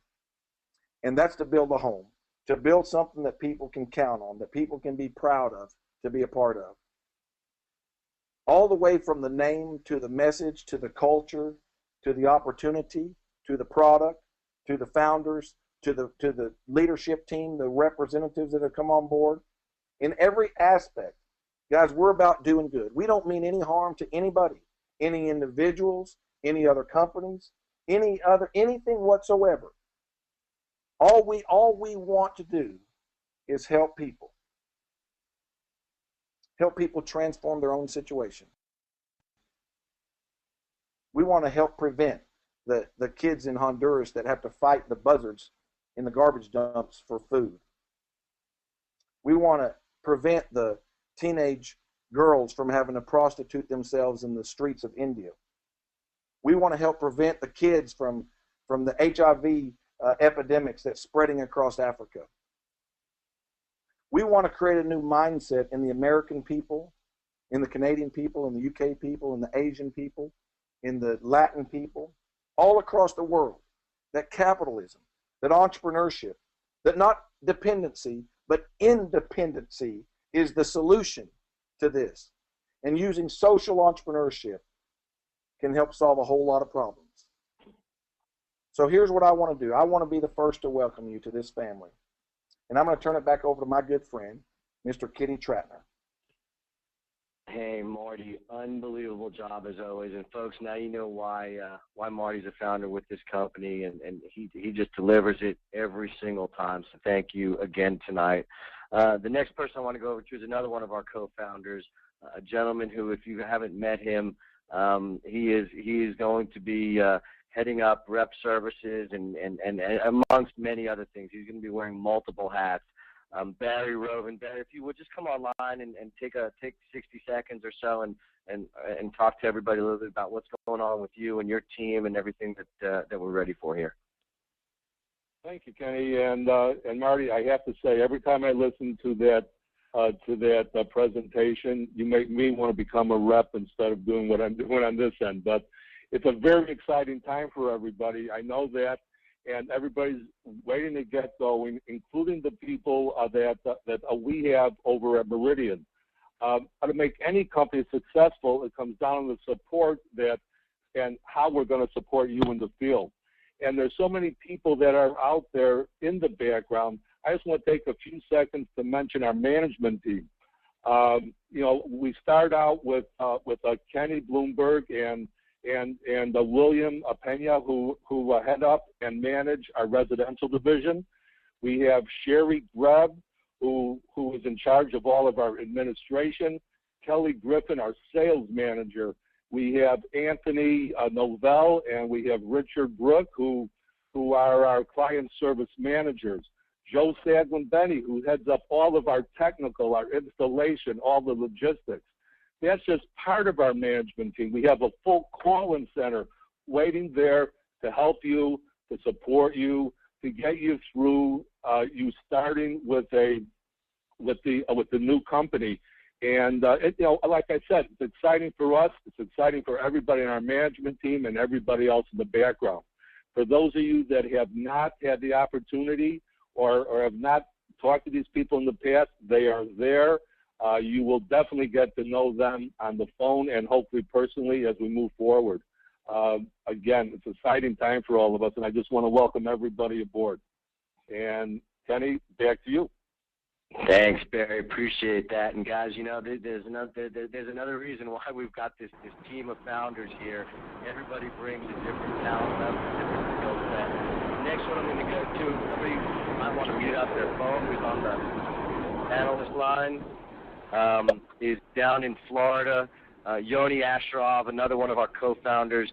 And that's to build a home, to build something that people can count on, that people can be proud of, to be a part of. All the way from the name to the message, to the culture, to the opportunity, to the product, to the founders, to the leadership team, the representatives that have come on board. In every aspect, guys, we're about doing good. We don't mean any harm to anybody, any individuals, any other companies, anything whatsoever. All we want to do is help people. Help people transform their own situation. We want to help prevent the kids in Honduras that have to fight the buzzards in the garbage dumps for food. We want to prevent the teenage girls from having to prostitute themselves in the streets of India. We want to help prevent the kids from the HIV epidemics that's spreading across Africa. We want to create a new mindset in the American people, in the Canadian people, in the UK people, in the Asian people, in the Latin people, all across the world, that capitalism, that entrepreneurship, that not dependency, but independency is the solution to this. And using social entrepreneurship can help solve a whole lot of problems. So here's what I want to do. I want to be the first to welcome you to this family. And I'm going to turn it back over to my good friend, Mr. Kenny Tratner. Hey, Marty, unbelievable job as always. And folks, now you know why Marty's a founder with this company, and he just delivers it every single time. So thank you again tonight. The next person I want to go over to is another one of our co-founders, a gentleman who, if you haven't met him, he is going to be heading up rep services and amongst many other things. He's going to be wearing multiple hats. Barry Roven. Barry, if you would just come online and take 60 seconds or so and talk to everybody a little bit about what's going on with you and your team and everything that we're ready for here. Thank you, Kenny, and Marty. I have to say, every time I listen to that presentation, you make me want to become a rep instead of doing what I'm doing on this end. But it's a very exciting time for everybody. I know that. And everybody's waiting to get going, including the people that we have over at Meridian. How to make any company successful, it comes down to the support and how we're going to support you in the field. And there's so many people that are out there in the background. I just want to take a few seconds to mention our management team. We start out with Kenny Bloomberg and William Pena, who head up and manage our residential division. We have Sherry Greb, who is in charge of all of our administration. Kelly Griffin, our sales manager. We have Anthony Novell, and we have Richard Brook, who are our client service managers. Joe Saglin-Benny, who heads up all of our technical, our installation, all the logistics. That's just part of our management team. We have a full call-in center waiting there to help you, to support you, to get you through you starting with the new company. And like I said, it's exciting for us. It's exciting for everybody in our management team and everybody else in the background. For those of you that have not had the opportunity or have not talked to these people in the past, they are there. You will definitely get to know them on the phone and hopefully personally as we move forward. Again, it's an exciting time for all of us, and I just want to welcome everybody aboard. And Kenny, back to you. Thanks, Barry. Appreciate that. And guys, you know, there's another reason why we've got this team of founders here. Everybody brings a different talent level, a different skill set. The next one I'm going to go to, somebody might want to mute up their phone who's on the panelist line, is down in Florida. Yoni Ashraf, another one of our co-founders.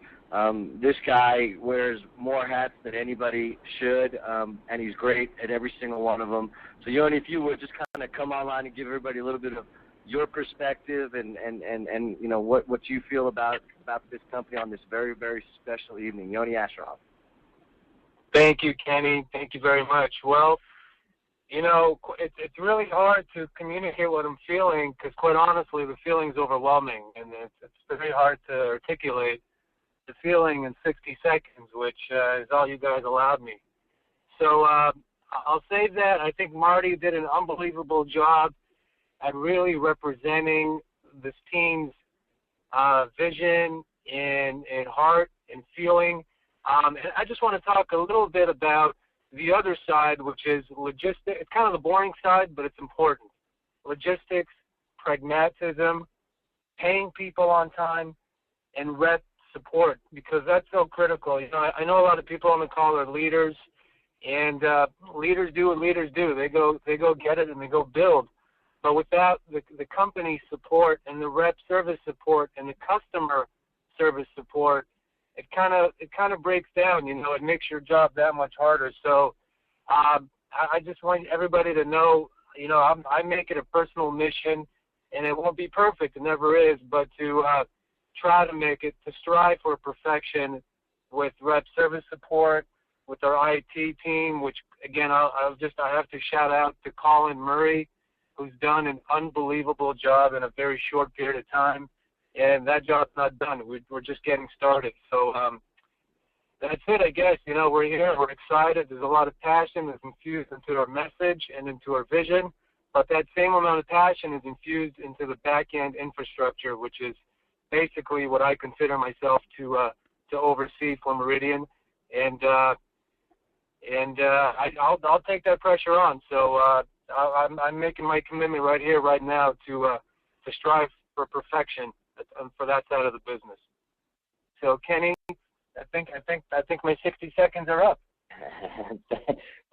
This guy wears more hats than anybody should, and he's great at every single one of them. So, Yoni, if you would just kind of come online and give everybody a little bit of your perspective and you know, what you feel about this company on this very, very special evening. Yoni Ashraf. Thank you, Kenny. Thank you very much. Well, you know, it's really hard to communicate what I'm feeling because, quite honestly, the feeling's overwhelming, and it's very hard to articulate the feeling in 60 seconds, which is all you guys allowed me. So I'll say that I think Marty did an unbelievable job at really representing this team's vision and heart and feeling. And I just want to talk a little bit about the other side, which is logistics. It's kind of the boring side, but it's important. Logistics, pragmatism, paying people on time, and rep support, because that's so critical. You know, I know a lot of people on the call are leaders, and leaders do what leaders do. They go get it and they go build. But without the company support and the rep service support and the customer service support, it kind of breaks down. You know, it makes your job that much harder. So I just want everybody to know, you know, I make it a personal mission, and it won't be perfect. It never is, but to try to make it, to strive for perfection with rep service support, with our IT team, which again I have to shout out to Colin Murray, who's done an unbelievable job in a very short period of time, and that job's not done. We're just getting started. So that's it, I guess. You know, we're here, we're excited. There's a lot of passion that's infused into our message and into our vision, but that same amount of passion is infused into the back-end infrastructure, which is basically what I consider myself to oversee for Meridian, and I'll take that pressure on. So I'm making my commitment right here, right now, to strive for perfection for that side of the business. So Kenny, I think my 60 seconds are up.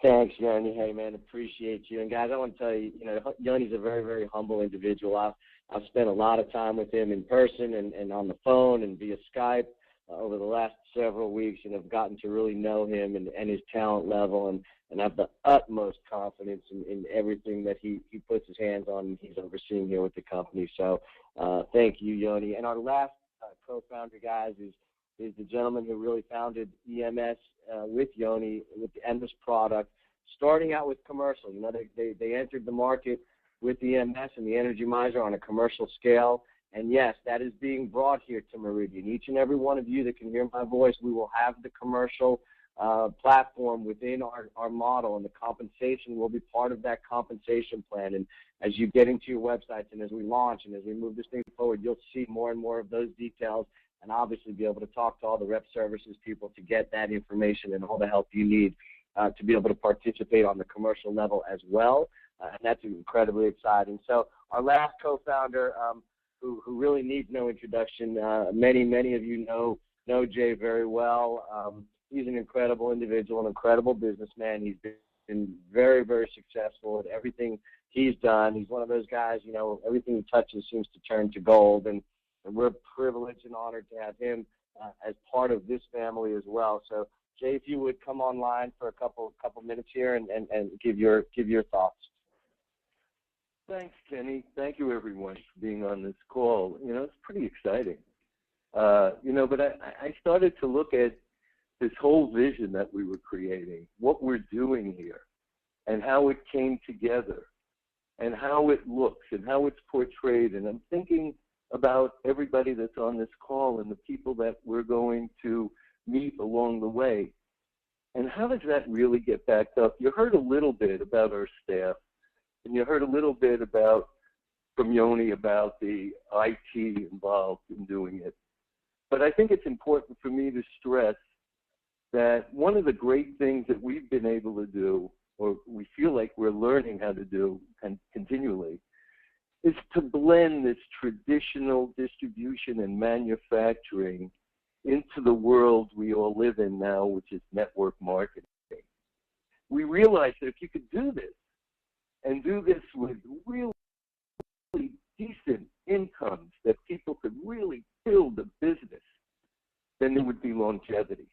Thanks, Yoni. Hey, man, appreciate you. And guys, I want to tell you, you know, Yoni's a very, very humble individual. I've spent a lot of time with him in person and on the phone and via Skype over the last several weeks, and have gotten to really know him and his talent level, and have the utmost confidence in everything that he puts his hands on and he's overseeing here with the company. So thank you, Yoni. And our last co-founder, guys, is the gentleman who really founded EMS with Yoni with the Endless product, starting out with commercial. You know, they entered the market with the EMS and the Energy Miser on a commercial scale. And yes, that is being brought here to Meridian. Each and every one of you that can hear my voice, we will have the commercial platform within our model, and the compensation will be part of that compensation plan. And as you get into your websites and as we launch and as we move this thing forward, you'll see more and more of those details, and obviously be able to talk to all the rep services people to get that information and all the help you need to be able to participate on the commercial level as well. And that's incredibly exciting. So our last co-founder, who really needs no introduction, many of you know Jay very well. He's an incredible individual, an incredible businessman. He's been very, very successful at everything he's done. He's one of those guys, you know, everything he touches seems to turn to gold, and we're privileged and honored to have him as part of this family as well. So, Jay, if you would come online for a couple minutes here and give your thoughts. Thanks, Kenny. Thank you, everyone, for being on this call. You know, it's pretty exciting. You know, but I started to look at this whole vision that we were creating, what we're doing here, and how it came together, and how it looks, and how it's portrayed. And I'm thinking about everybody that's on this call and the people that we're going to meet along the way. And how does that really get backed up? You heard a little bit about our staff, and you heard a little bit from Yoni about the IT involved in doing it. But I think it's important for me to stress that one of the great things that we've been able to do, or we feel like we're learning how to do and continually, is to blend this traditional distribution and manufacturing into the world we all live in now, which is network marketing. We realized that if you could do this, and do this with really decent incomes, that people could really build a business, then there would be longevity.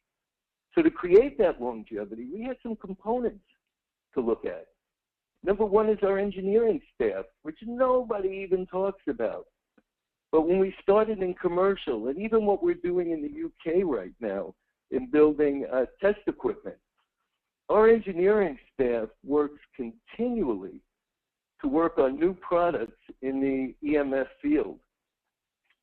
So to create that longevity, we had some components to look at. Number one is our engineering staff, which nobody even talks about. But when we started in commercial, and even what we're doing in the UK right now in building test equipment, our engineering staff works continually to work on new products in the EMF field.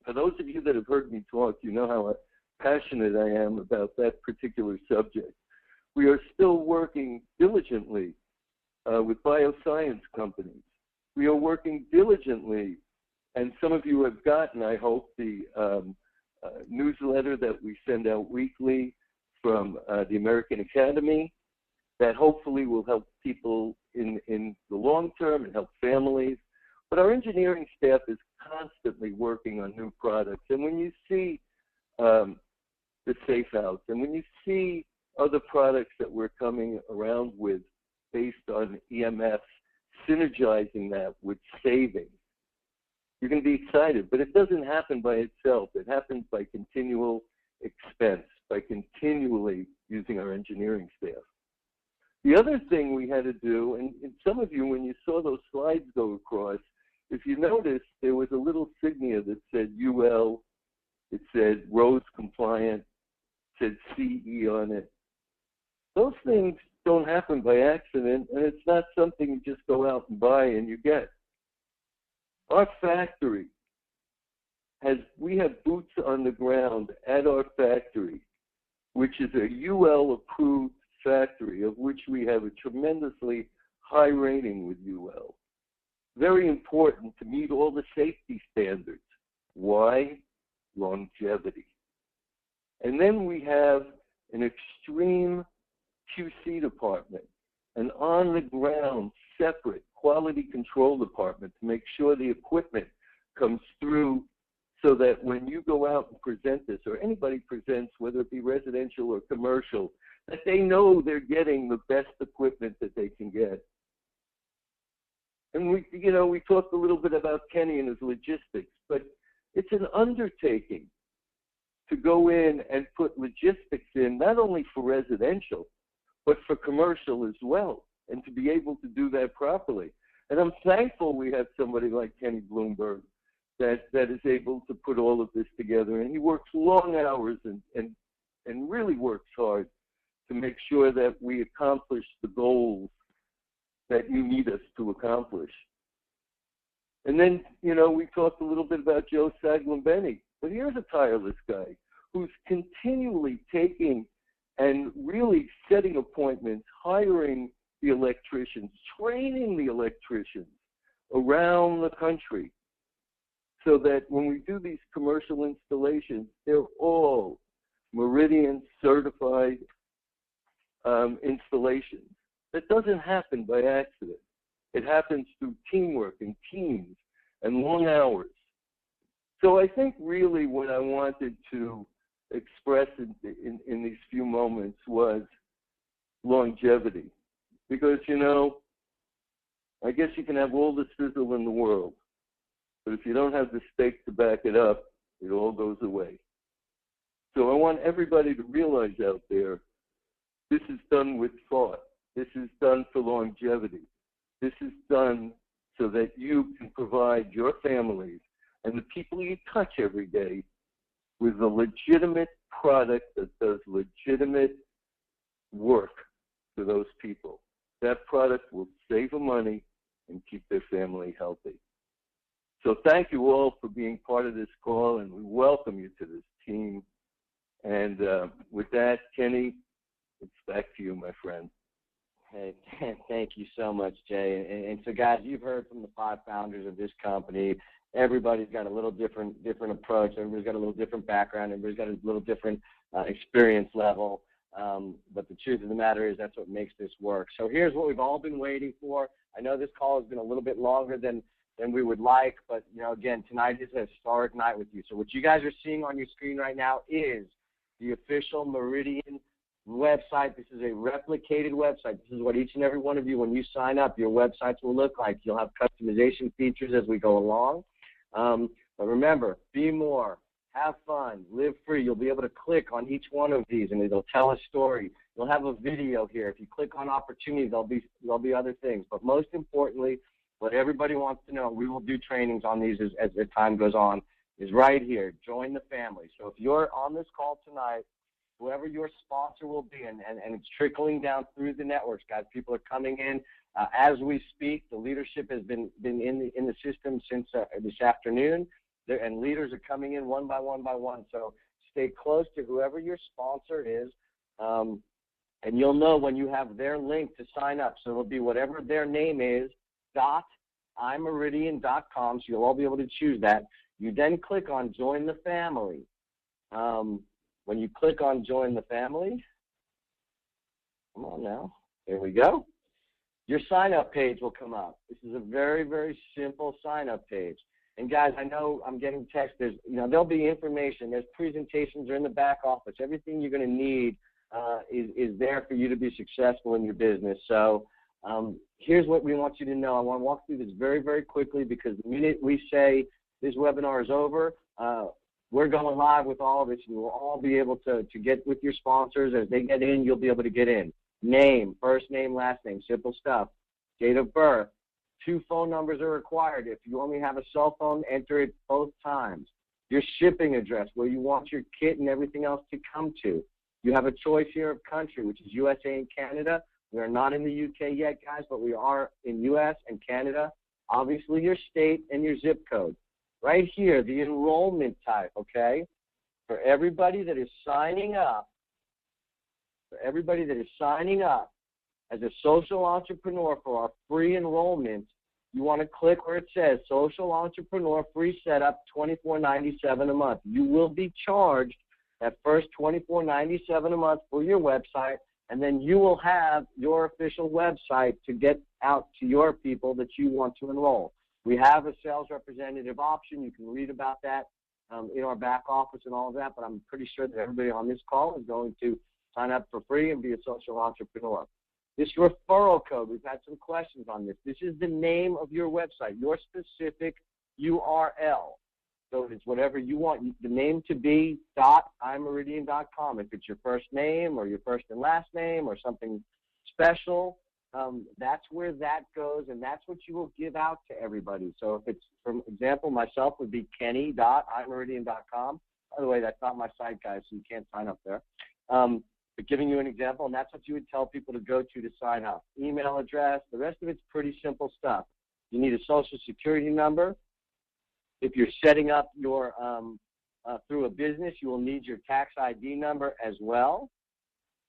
For those of you that have heard me talk, you know how passionate I am about that particular subject. We are still working diligently with bioscience companies. We are working diligently, and some of you have gotten, I hope, the newsletter that we send out weekly from the American Academy that hopefully will help people in the long term and help families. But our engineering staff is constantly working on new products. And when you see the Safe House, and when you see other products that we're coming around with based on EMFs, synergizing that with savings, you're going to be excited. But it doesn't happen by itself. It happens by continual expense, by continually using our engineering staff. The other thing we had to do, and some of you, when you saw those slides go across, if you noticed, there was a little signia that said UL, it said Rose compliant, said CE on it. Those things don't happen by accident, and it's not something you just go out and buy and you get. Our factory we have boots on the ground at our factory, which is a UL approved factory, of which we have a tremendously high rating with UL. Very important to meet all the safety standards. Why? Longevity. And then we have an extreme QC department, an on-the-ground, separate quality control department to make sure the equipment comes through so that when you go out and present this, or anybody presents, whether it be residential or commercial, that they know they're getting the best equipment that they can get. And we talked a little bit about Kenny and his logistics, but it's an undertaking to go in and put logistics in, not only for residential, but for commercial as well, and to be able to do that properly. And I'm thankful we have somebody like Kenny Bloomberg that is able to put all of this together. And he works long hours and really works hard to make sure that we accomplish the goals that you need us to accomplish. And then, we talked a little bit about Joe Saglambeni, but here's a tireless guy who's continually taking and really setting appointments, hiring the electricians, training the electricians around the country so that when we do these commercial installations, they're all Meridian certified installations. That doesn't happen by accident. It happens through teamwork and teams and long hours. So I think really what I wanted to express in these few moments was longevity. Because, I guess you can have all the sizzle in the world, but if you don't have the steak to back it up, it all goes away. So I want everybody to realize out there, this is done with thought. This is done for longevity. This is done so that you can provide your families and the people you touch every day with a legitimate product that does legitimate work for those people. That product will save them money and keep their family healthy. So thank you all for being part of this call, and we welcome you to this team. And with that, Kenny, it's back to you, my friend. Hey, thank you so much, Jay. And so, guys, you've heard from the 5 founders of this company. Everybody's got a little different approach. Everybody's got a little different background. Everybody's got a little different experience level. But the truth of the matter is that's what makes this work. So here's what we've all been waiting for. I know this call has been a little bit longer than we would like, but, again, tonight is a historic night with you. So what you guys are seeing on your screen right now is the official Meridian website. This is a replicated website. This is what each and every one of you, when you sign up, your websites will look like. You'll have customization features as we go along. But remember, be more, have fun, live free. You'll be able to click on each one of these, and it'll tell a story. You'll have a video here. If you click on opportunities, there'll be other things. But most importantly, what everybody wants to know, we will do trainings on these as the time goes on, is right here. Join the family. So if you're on this call tonight, whoever your sponsor will be, and it's trickling down through the networks, guys. People are coming in as we speak. The leadership has been in the system since this afternoon, and leaders are coming in one by one by one. So stay close to whoever your sponsor is, and you'll know when you have their link to sign up. So it'll be whatever their name is, .imeridian.com. So you'll all be able to choose that. You then click on Join the Family. When you click on Join the Family, come on now, here we go. Your sign-up page will come up. This is a very, very simple sign-up page. And guys, I know I'm getting texts. There'll be information. There's presentations are in the back office. Everything you're going to need is there for you to be successful in your business. So here's what we want you to know. I want to walk through this very, very quickly, because the minute we say this webinar is over, we're going live with all of this. You will all be able to get with your sponsors. As they get in, you'll be able to get in. Name, first name, last name, simple stuff. Date of birth. 2 phone numbers are required. If you only have a cell phone, enter it both times. Your shipping address, where you want your kit and everything else to come to. You have a choice here of country, which is USA and Canada. We are not in the UK yet, guys, but we are in US and Canada. Obviously, your state and your zip code. Right here, the enrollment type, okay? For everybody that is signing up, as a social entrepreneur for our free enrollment, you want to click where it says Social Entrepreneur Free Setup, $24.97 a month. You will be charged that first $24.97 a month for your website, and then you will have your official website to get out to your people that you want to enroll. We have a sales representative option. You can read about that in our back office and all of that, but I'm pretty sure that everybody on this call is going to sign up for free and be a social entrepreneur. This referral code, we've had some questions on this. This is the name of your website, your specific URL. So it's whatever you want the name to be, .imeridian.com. If it's your first name or your first and last name or something special, that's where that goes, and that's what you will give out to everybody. So if it's, for example, myself would be kenny.imeridian.com. By the way, that's not my site, guys, so you can't sign up there. But giving you an example, and that's what you would tell people to go to sign up. Email address, the rest of it's pretty simple stuff. You need a social security number. If you're setting up your through a business, you will need your tax ID number as well.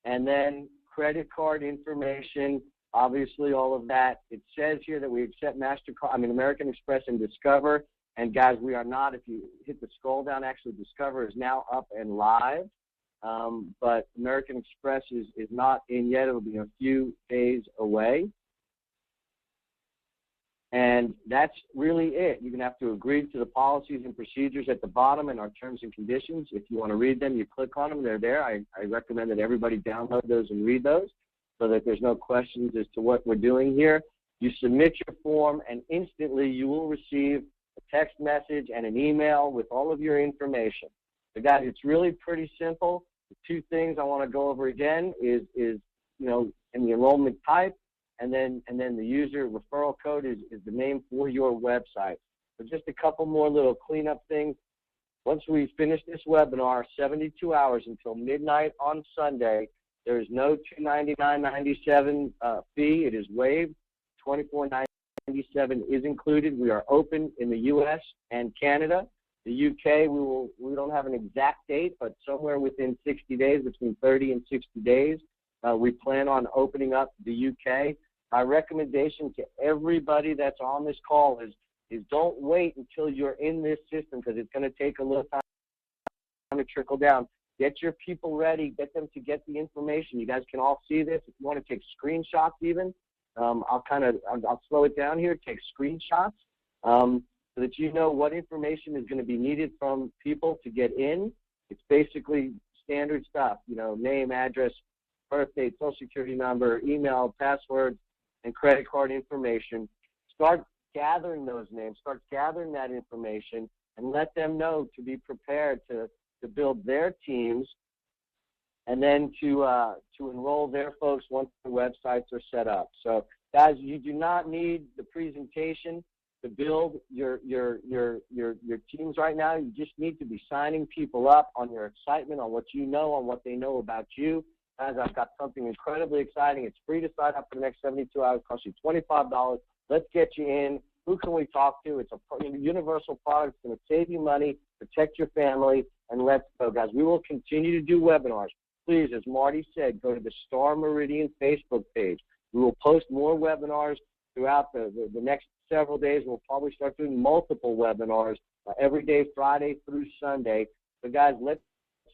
And then credit card information, obviously all of that. It says here that we accept American Express and Discover. And guys, we are not. If you hit the scroll down, actually Discover is now up and live. But American Express is not in yet. It'll be a few days away. And that's really it. You're going to have to agree to the policies and procedures at the bottom and our terms and conditions. If you want to read them, you click on them. They're there. I recommend that everybody download those and read those so that there's no questions as to what we're doing here. You submit your form, and instantly you will receive a text message and an email with all of your information. So guys, it's really pretty simple. The 2 things I want to go over again is in the enrollment type, and then the user referral code is the name for your website. So just a couple more little cleanup things. Once we finish this webinar, 72 hours until midnight on Sunday, there is no $299.97 fee. It is waived. $24.97 is included. We are open in the U.S. and Canada. The UK, we don't have an exact date, but somewhere within 60 days, between 30 and 60 days, We plan on opening up the UK. My recommendation to everybody that's on this call is don't wait until you're in this system, because it's going to take a little time to trickle down. Get your people ready. Get them to get the information. You guys can all see this. If you want to take screenshots even, I'll slow it down here. Take screenshots so that you know what information is going to be needed from people to get in. It's basically standard stuff, name, address, birth date, social security number, email, password, and credit card information. Start gathering those names, start gathering that information, and let them know to be prepared to build their teams, and then to enroll their folks once the websites are set up. So, guys, you do not need the presentation to build your teams right now. You just need to be signing people up on your excitement, on what you know, on what they know about you. Guys, I've got something incredibly exciting. It's free to sign up for the next 72 hours. It costs you $25. Let's get you in. Who can we talk to? It's a universal product. It's going to save you money, protect your family, and let's go, guys. We will continue to do webinars. Please, as Marty said, go to the Stahr Meridian Facebook page. We will post more webinars throughout the next several days. We'll probably start doing multiple webinars every day, Friday through Sunday. So, guys, let's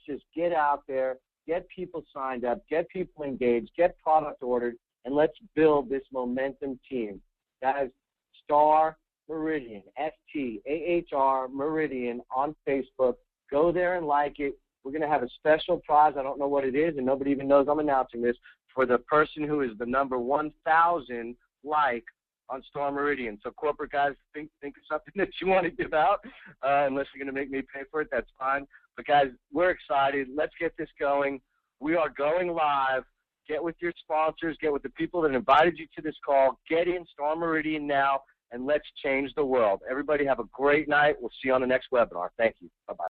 just get out there, get people signed up, get people engaged, get product ordered, and let's build this momentum team. Guys, Stahr Meridian, STAHR Meridian on Facebook. Go there and like it. We're going to have a special prize. I don't know what it is, and nobody even knows I'm announcing this, for the person who is the number 1,000 like on Stahr Meridian. So corporate guys, think of something that you want to give out, unless you're going to make me pay for it. That's fine. But guys, we're excited. Let's get this going. We are going live. Get with your sponsors. Get with the people that invited you to this call. Get in Stahr Meridian now, and let's change the world. Everybody have a great night. We'll see you on the next webinar. Thank you. Bye-bye.